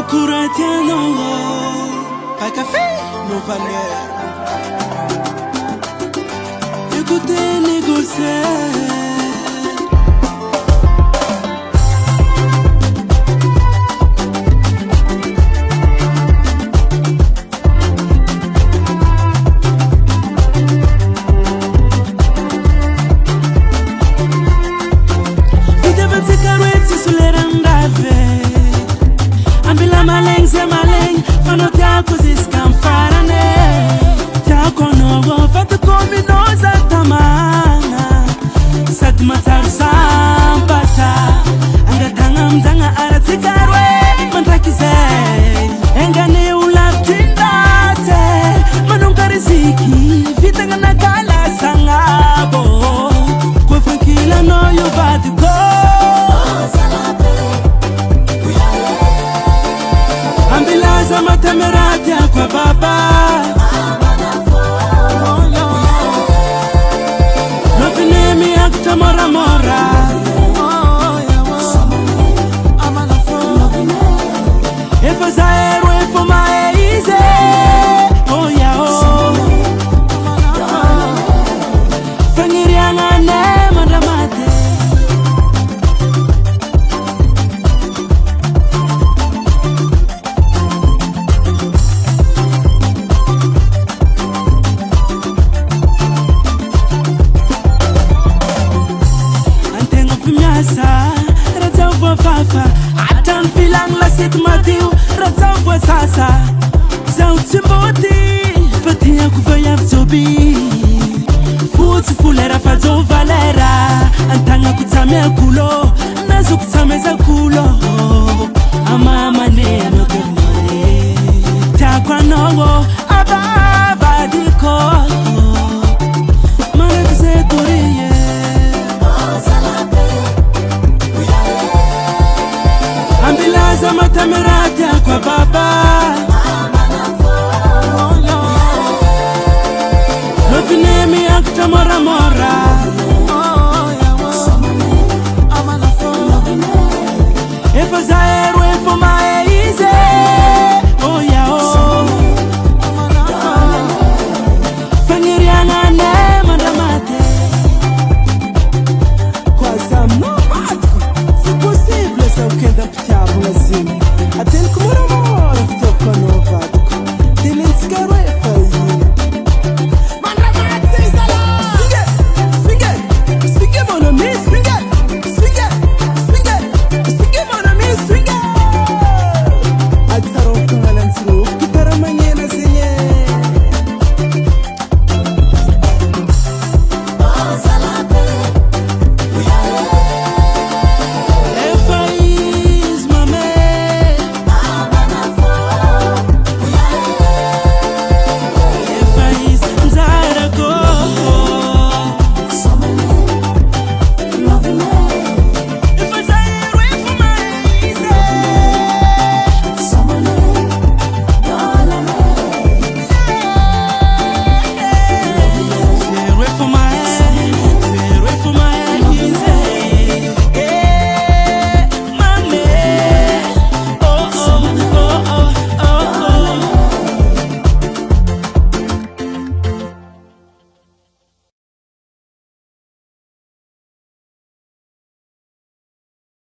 Curatiano, pas café, nos valeurs. Écoutez, négocier. Maleng, fano tiako ziskan farane. Tiako nogo, fatu komi noza tamanga. Sat matar sambata. Anga tanga mzanga aratikarwe. Mantrakize, engane ulaptindase. Manungari ziki, vitanga nakala sangabo. Kwa fakila no yo vatiko. Ambilaza matemerati kwa baba. Nofinemi akta mora mora. Efo zaero efo maize. Oh ya oh. Fangirianga ne mandamate. Fafa, atan filang lasit matiu, ratsam fue sasa. Zau timboti, fatia kufaya mtobi. Futi fulera fazo valera, antanga kutamea kulo, nazo kutameza kulo. Ama ne anokemare, takwa nogo, ababa diko. Marekze toriye. Ambilaza matemerati kwa baba. Nofinemi akta mora mora. Efo